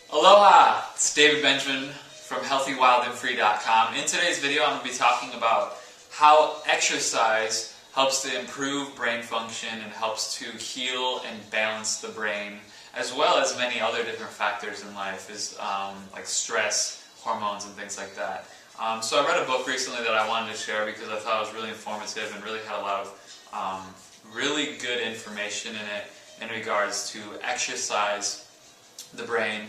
Aloha! It's David Benjamin from HealthyWildandFree.com. In today's video, I'm going to be talking about how exercise helps to improve brain function and helps to heal and balance the brain, as well as many other different factors in life, like stress, hormones, and things like that. So I read a book recently that I wanted to share because I thought it was really informative and really had a lot of really good information in it in regards to exercise, the brain,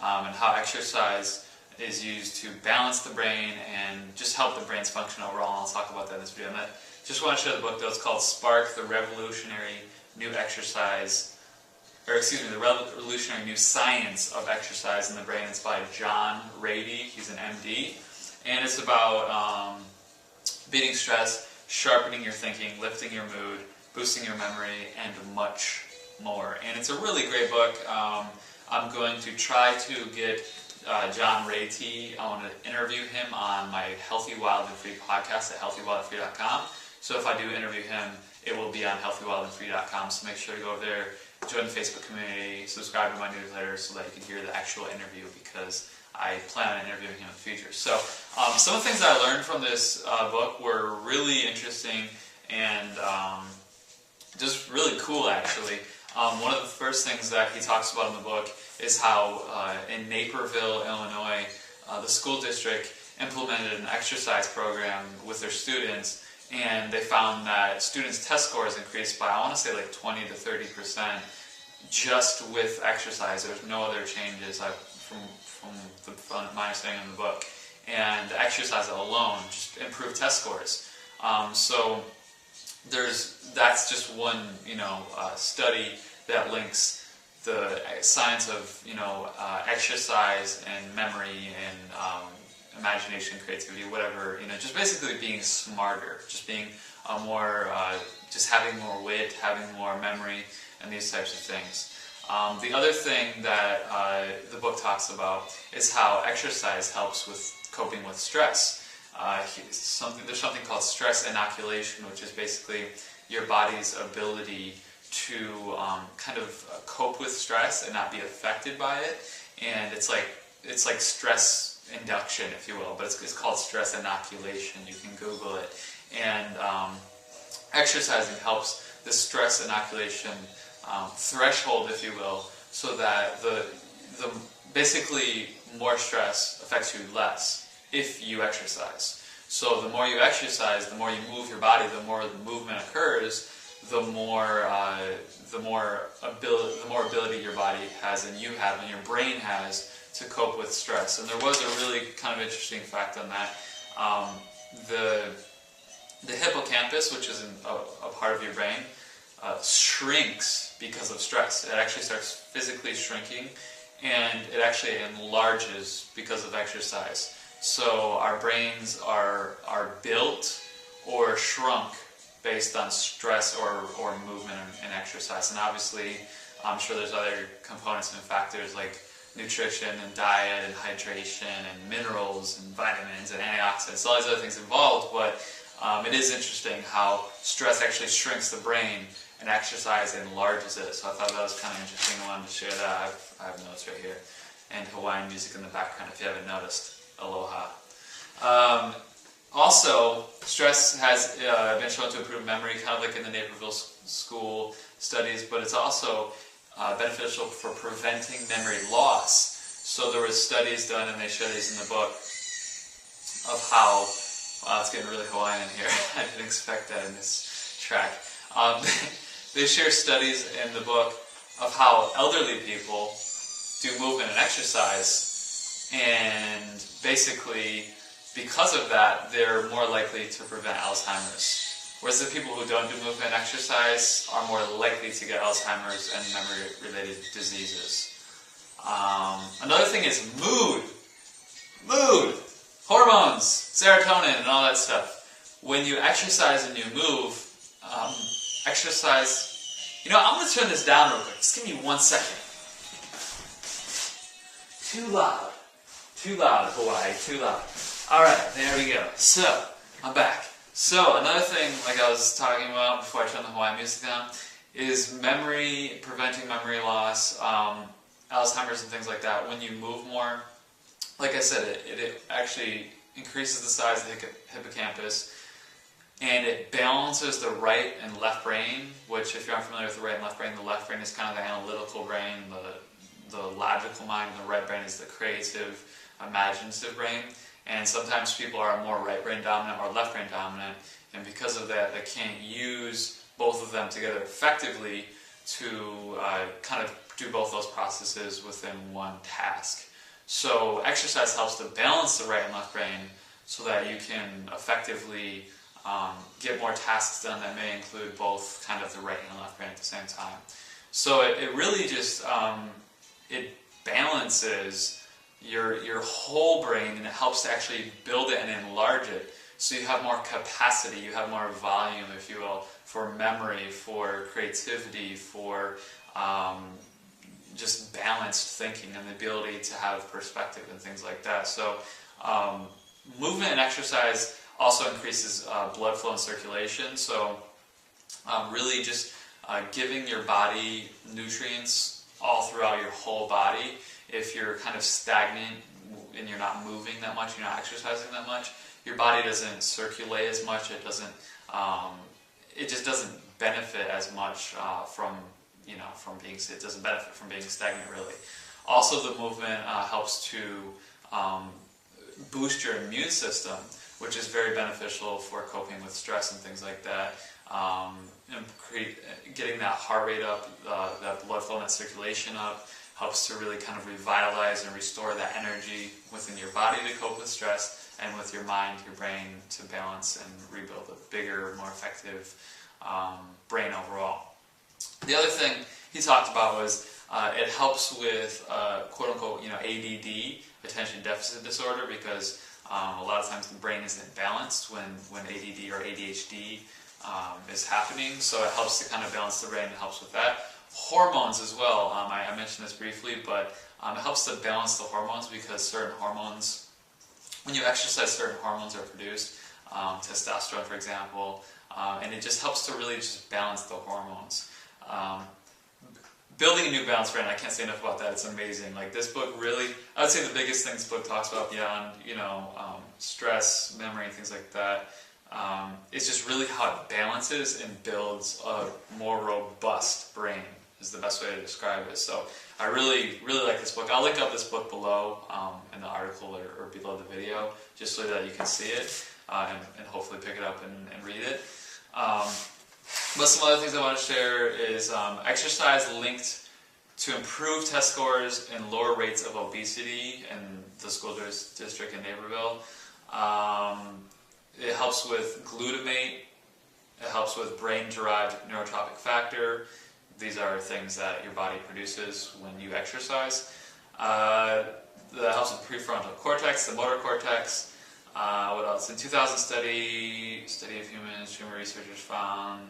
and how exercise is used to balance the brain and just help the brain's function overall. And I'll talk about that in this video. And I just want to share the book though. It's called Spark, the Revolutionary New New Science of Exercise in the Brain. It's by John Ratey. He's an MD. And it's about beating stress, sharpening your thinking, lifting your mood, boosting your memory, and much more. And it's a really great book. I'm going to try to get John Ratey. I want to interview him on my Healthy Wild and Free podcast at HealthyWildandFree.com. So if I do interview him, it will be on HealthyWildandFree.com. So make sure to go over there, join the Facebook community, subscribe to my newsletter so that you can hear the actual interview, because I plan on interviewing him in the future. So some of the things I learned from this book were really interesting and just really cool, actually. One of the first things that he talks about in the book is how in Naperville, Illinois, the school district implemented an exercise program with their students, and they found that students' test scores increased by, I want to say, like 20 to 30% just with exercise. There's no other changes from my understanding in the book. And exercise alone just improved test scores. So that's just one study that links the science of exercise and memory and imagination, creativity, whatever, just basically being smarter, just being just having more wit, having more memory, and these types of things. The other thing that the book talks about is how exercise helps with coping with stress. There's something called stress inoculation, which is basically your body's ability to kind of cope with stress and not be affected by it. And it's like stress induction, if you will, but it's called stress inoculation. You can Google it. And exercising helps the stress inoculation threshold, if you will, so that the basically more stress affects you less if you exercise. So the more you exercise, the more you move your body, the more the movement occurs, the more ability your body has and you have and your brain has to cope with stress. And there was a really kind of interesting fact on that. The hippocampus, which is a part of your brain, shrinks because of stress. It actually starts physically shrinking, and it actually enlarges because of exercise. So our brains are built or shrunk based on stress or movement and exercise. And obviously, I'm sure there's other components and factors like nutrition and diet and hydration and minerals and vitamins and antioxidants, all these other things involved, but it is interesting how stress actually shrinks the brain and exercise enlarges it. So I thought that was kind of interesting. I wanted to share that. I have notes right here. And Hawaiian music in the background if you haven't noticed. Aloha. Also, stress has been shown to improve memory, kind of like in the Naperville school studies, but it's also beneficial for preventing memory loss. So there were studies done, and they share these in the book, of how, wow, it's getting really Hawaiian in here. I didn't expect that in this track. They share studies in the book of how elderly people do movement and exercise, and basically, because of that, they're more likely to prevent Alzheimer's. Whereas the people who don't do movement and exercise are more likely to get Alzheimer's and memory-related diseases. Another thing is mood. Mood! Hormones, serotonin, and all that stuff. When you exercise and you move, exercise... I'm going to turn this down real quick. Just give me 1 second. Too loud. Too loud, Hawaii. Too loud. Alright, there we go. So, I'm back. So, another thing, like I was talking about before I turned the Hawaiian music down, is preventing memory loss. Alzheimer's and things like that, when you move more, like I said, it actually increases the size of the hippocampus, and it balances the right and left brain, which if you're unfamiliar with the right and left brain, the left brain is kind of the analytical brain, the logical mind, and the right brain is the creative, imaginative brain. And sometimes people are more right brain dominant or left brain dominant, and because of that, they can't use both of them together effectively to kind of do both those processes within one task. So exercise helps to balance the right and left brain so that you can effectively get more tasks done that may include both kind of the right and left brain at the same time. So it really just, it balances your whole brain, and it helps to actually build it and enlarge it. So you have more capacity, you have more volume, if you will, for memory, for creativity, for just balanced thinking and the ability to have perspective and things like that. So movement and exercise also increases blood flow and circulation. So really just giving your body nutrients all throughout your whole body. If you're kind of stagnant and you're not moving that much, you're not exercising that much, your body doesn't circulate as much. It doesn't. It just doesn't benefit as much from being. It doesn't benefit from being stagnant really. Also, the movement helps to boost your immune system, which is very beneficial for coping with stress and things like that. And getting that heart rate up, that blood flow and that circulation up, helps to really kind of revitalize and restore that energy within your body to cope with stress, and with your mind, your brain, to balance and rebuild a bigger, more effective brain overall. The other thing he talked about was it helps with quote-unquote ADD, attention deficit disorder, because a lot of times the brain isn't balanced when ADD or ADHD is happening, so it helps to kind of balance the brain. It helps with that. Hormones as well. I mentioned this briefly, but it helps to balance the hormones, because certain hormones, when you exercise, certain hormones are produced, testosterone for example, and it just helps to really just balance the hormones. Building a new balanced brain, I can't say enough about that. It's amazing. Like, this book really, I would say the biggest thing this book talks about beyond stress, memory, and things like that, it's just really how it balances and builds a more robust brain, is the best way to describe it. So I really, really like this book. I'll link up this book below in the article or below the video, just so that you can see it and hopefully pick it up and read it. But some other things I want to share is exercise linked to improved test scores and lower rates of obesity in the school district in Naperville. It helps with glutamate. It helps with brain-derived neurotropic factor. These are things that your body produces when you exercise. That helps with prefrontal cortex, the motor cortex. What else? In 2000 study of humans, German researchers found...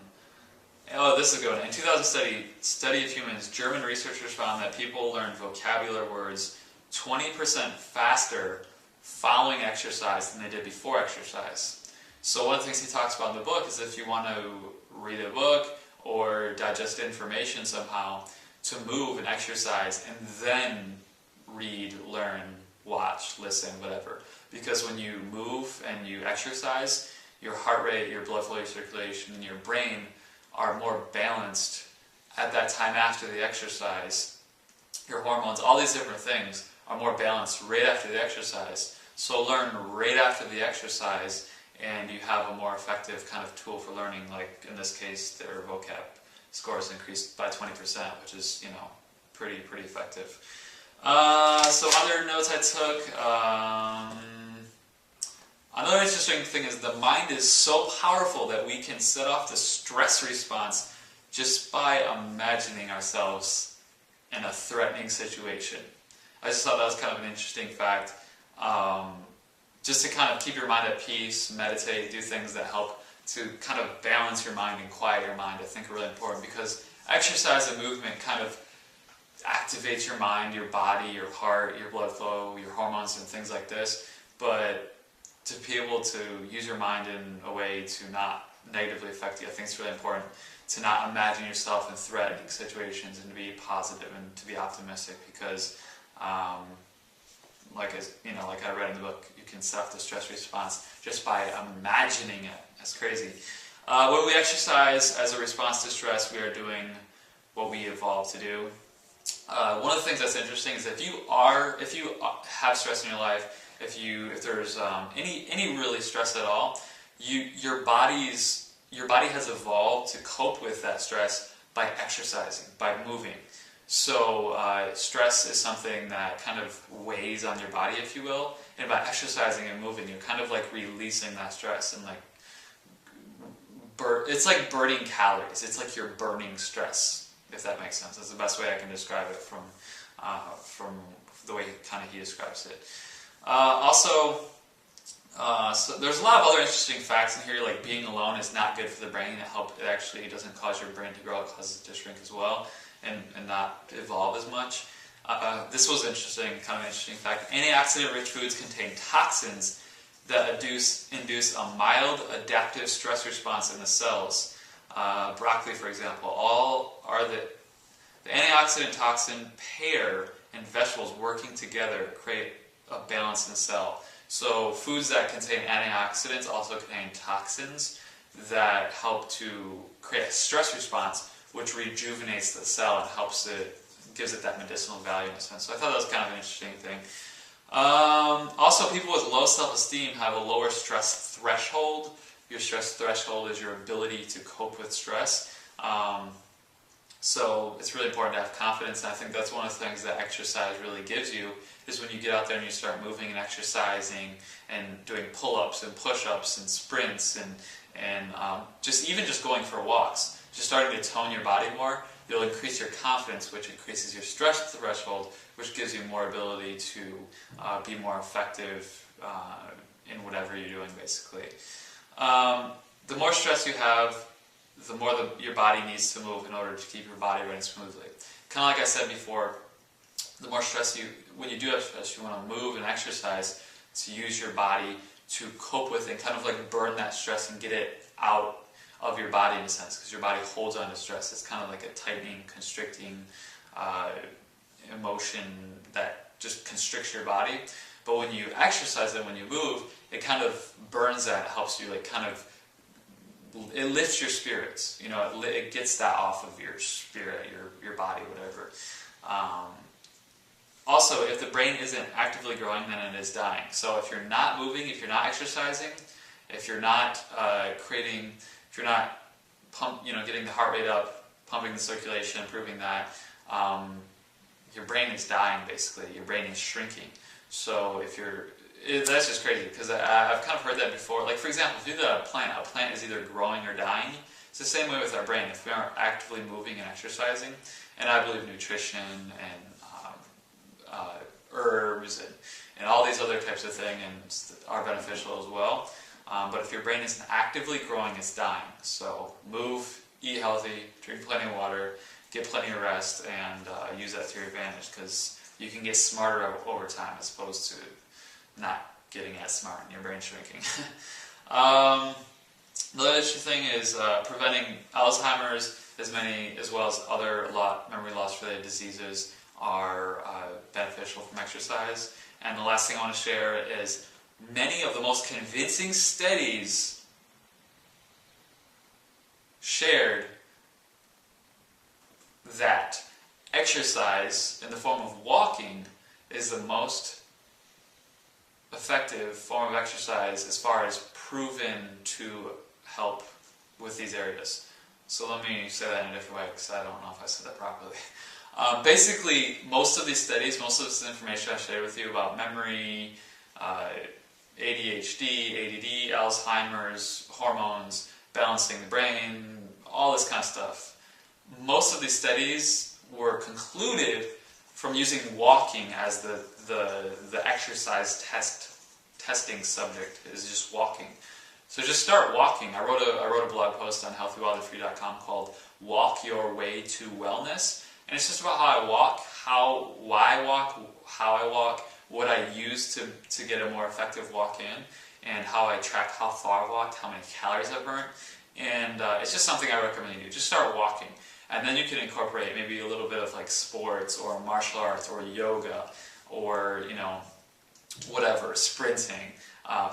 Oh, this is a good one. In 2000 study of humans, German researchers found that people learned vocabulary words 20% faster following exercise than they did before exercise. So one of the things he talks about in the book is if you want to read a book or digest information somehow, to move and exercise and then read, learn, watch, listen, whatever. Because when you move and you exercise, your heart rate, your blood flow, your circulation, and your brain are more balanced at that time after the exercise. Your hormones, all these different things are more balanced right after the exercise. So learn right after the exercise, and you have a more effective kind of tool for learning. Like in this case, their vocab scores increased by 20%, which is, pretty effective. So other notes I took. Another interesting thing is the mind is so powerful that we can set off the stress response just by imagining ourselves in a threatening situation. I just thought that was kind of an interesting fact. Just to kind of keep your mind at peace, meditate, do things that help to kind of balance your mind and quiet your mind, I think are really important, because exercise and movement kind of activates your mind, your body, your heart, your blood flow, your hormones and things like this. But to be able to use your mind in a way to not negatively affect you, I think it's really important to not imagine yourself in threatening situations and to be positive and to be optimistic, because like I read in the book, you can set off the stress response just by imagining it. That's crazy. When we exercise as a response to stress, we are doing what we evolved to do. One of the things that's interesting is if you have stress in your life, if there's any really stress at all, your body has evolved to cope with that stress by exercising, by moving. So stress is something that kind of weighs on your body, if you will, and by exercising and moving, you're kind of like releasing that stress and like it's like burning calories. It's like you're burning stress, if that makes sense. That's the best way I can describe it from the way he describes it. So there's a lot of other interesting facts in here, like being alone is not good for the brain. It actually doesn't cause your brain to grow, it causes it to shrink as well and not evolve as much. This was interesting, kind of an interesting fact. Antioxidant-rich foods contain toxins that induce a mild adaptive stress response in the cells. Broccoli, for example, the antioxidant toxin pair in vegetables working together create a balance in the cell. So foods that contain antioxidants also contain toxins that help to create a stress response, which rejuvenates the cell and gives it that medicinal value in a sense. So I thought that was kind of an interesting thing. Also, people with low self-esteem have a lower stress threshold. Your stress threshold is your ability to cope with stress. So it's really important to have confidence, and I think that's one of the things that exercise really gives you, is when you get out there and you start moving and exercising and doing pull-ups and push-ups and sprints and just going for walks, just starting to tone your body more, you'll increase your confidence, which increases your stress threshold, which gives you more ability to be more effective in whatever you're doing, basically. The more stress you have, the more your body needs to move in order to keep your body running smoothly. Kind of like I said before, the more stress when you do have stress, you want to move and exercise to use your body to cope with and kind of like burn that stress and get it out of your body in a sense, because your body holds on to stress. It's kind of like a tightening, constricting emotion that just constricts your body. But when you exercise and when you move, it kind of burns that. It helps you it lifts your spirits. It gets that off of your spirit, your body, whatever. Also, if the brain isn't actively growing, then it is dying. So if you're not moving, if you're not exercising, if you're not getting the heart rate up, pumping the circulation, improving that, your brain is dying, basically. Your brain is shrinking. So that's just crazy, because I've kind of heard that before. Like, for example, if you look at a plant is either growing or dying. It's the same way with our brain. If we aren't actively moving and exercising, and I believe nutrition and herbs and all these other types of things are beneficial as well. But if your brain isn't actively growing, it's dying. So move, eat healthy, drink plenty of water, get plenty of rest, and use that to your advantage, because you can get smarter over time as opposed to not getting as smart and your brain shrinking. The other thing is preventing Alzheimer's, as well as other memory loss related diseases are beneficial from exercise. And the last thing I want to share is many of the most convincing studies shared that exercise in the form of walking is the most effective form of exercise as far as proven to help with these areas. So let me say that in a different way, because I don't know if I said that properly. Basically, most of these studies, most of this information I shared with you about memory, ADHD, ADD, Alzheimer's, hormones, balancing the brain, all this kind of stuff. Most of these studies were concluded from using walking as the exercise testing subject, is just walking. So just start walking. I wrote a blog post on healthywildandfree.com called "Walk Your Way to Wellness," and it's just about how I walk, why I walk, how I walk, what I use to get a more effective walk in, and how I track how far I walked, how many calories I burnt, And it's just something I recommend you do. Just start walking. And then you can incorporate maybe a little bit of like sports or martial arts or yoga or, whatever, sprinting,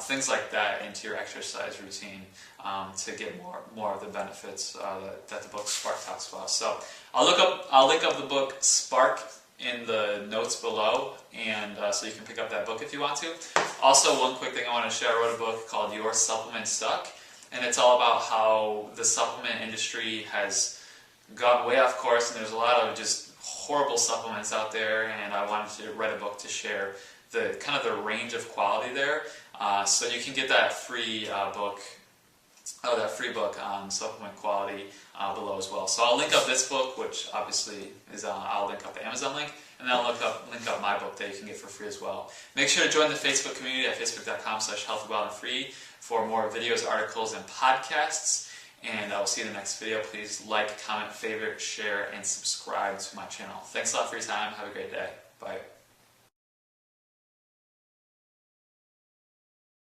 things like that into your exercise routine to get more of the benefits that the book Spark talks about. So I'll link up the book Spark in the notes below, and so you can pick up that book if you want to. Also, one quick thing I want to share, I wrote a book called Your Supplement Suck, and it's all about how the supplement industry has gone way off course, and there's a lot of just horrible supplements out there, and I wanted to write a book to share the kind of the range of quality there. So you can get that free book on supplement quality below as well. So I'll link up this book, which obviously is I'll link up the Amazon link, and then I'll link up my book that you can get for free as well. Make sure to join the Facebook community at facebook.com/healthywellandfree for more videos, articles, and podcasts. And I'll see you in the next video. Please like, comment, favorite, share, and subscribe to my channel. Thanks a lot for your time. Have a great day. Bye.